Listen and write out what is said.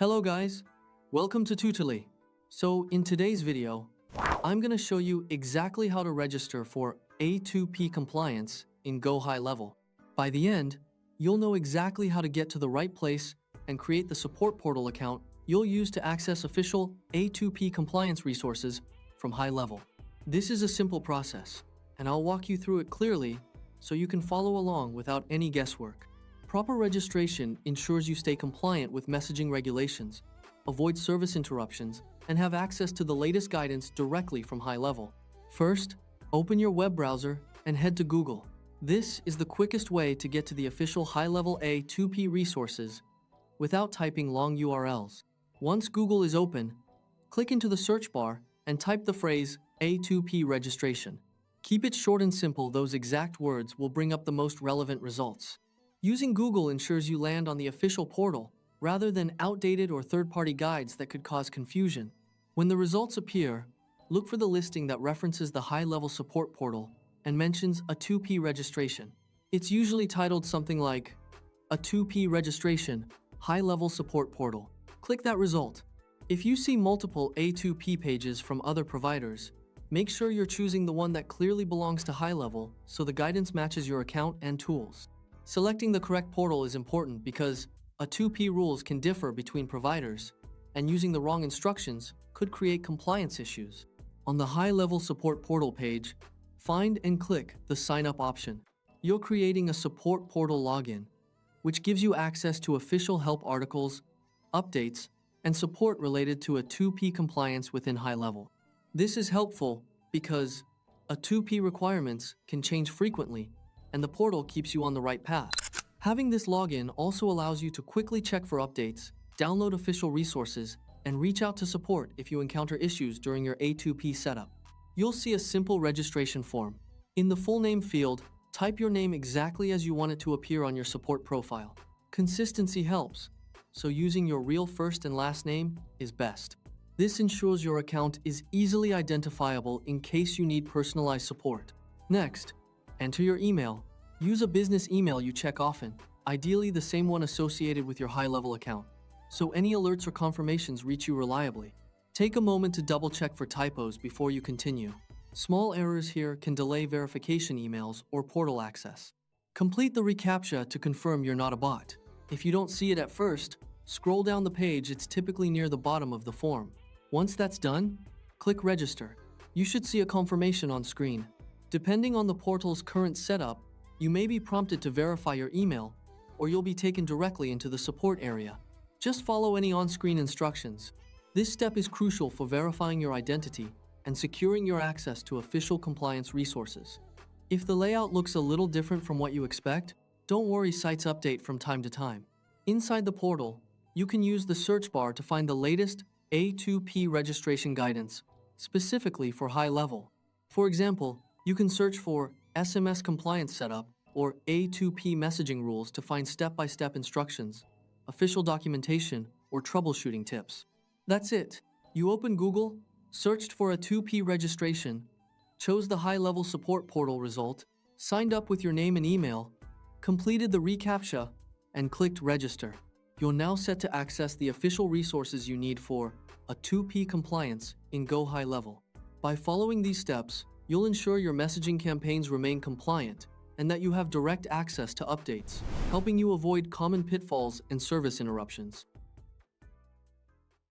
Hello guys, welcome to Tutorly. So in today's video, I'm going to show you exactly how to register for A2P compliance in GoHighLevel. By the end, you'll know exactly how to get to the right place and create the support portal account you'll use to access official A2P compliance resources from HighLevel. This is a simple process, and I'll walk you through it clearly so you can follow along without any guesswork. Proper registration ensures you stay compliant with messaging regulations, avoid service interruptions, and have access to the latest guidance directly from HighLevel. First, open your web browser and head to Google. This is the quickest way to get to the official HighLevel A2P resources without typing long URLs. Once Google is open, click into the search bar and type the phrase A2P registration. Keep it short and simple. Those exact words will bring up the most relevant results. Using Google ensures you land on the official portal rather than outdated or third-party guides that could cause confusion. When the results appear, look for the listing that references the HighLevel support portal and mentions A2P registration. It's usually titled something like A2P registration, HighLevel support portal. Click that result. If you see multiple A2P pages from other providers, make sure you're choosing the one that clearly belongs to HighLevel so the guidance matches your account and tools. Selecting the correct portal is important because A2P rules can differ between providers, and using the wrong instructions could create compliance issues. On the HighLevel support portal page, find and click the Sign Up option. You're creating a support portal login, which gives you access to official help articles, updates, and support related to A2P compliance within HighLevel. This is helpful because A2P requirements can change frequently, and the portal keeps you on the right path. Having this login also allows you to quickly check for updates, download official resources, and reach out to support if you encounter issues during your A2P setup. You'll see a simple registration form. In the full name field, type your name exactly as you want it to appear on your support profile. Consistency helps, so using your real first and last name is best. This ensures your account is easily identifiable in case you need personalized support. Next, enter your email. Use a business email you check often, ideally the same one associated with your HighLevel account, so any alerts or confirmations reach you reliably. Take a moment to double-check for typos before you continue. Small errors here can delay verification emails or portal access. Complete the reCAPTCHA to confirm you're not a bot. If you don't see it at first, scroll down the page. It's typically near the bottom of the form. Once that's done, click Register. You should see a confirmation on screen. Depending on the portal's current setup, you may be prompted to verify your email, or you'll be taken directly into the support area. Just follow any on-screen instructions. This step is crucial for verifying your identity and securing your access to official compliance resources. If the layout looks a little different from what you expect, don't worry, sites update from time to time. Inside the portal, you can use the search bar to find the latest A2P registration guidance, specifically for HighLevel. For example, you can search for SMS compliance setup or A2P messaging rules to find step-by-step instructions, official documentation, or troubleshooting tips. That's it. You opened Google, searched for A2P registration, chose the HighLevel support portal result, signed up with your name and email, completed the reCAPTCHA, and clicked Register. You're now set to access the official resources you need for A2P compliance in GoHighLevel. By following these steps, you'll ensure your messaging campaigns remain compliant and that you have direct access to updates, helping you avoid common pitfalls and service interruptions.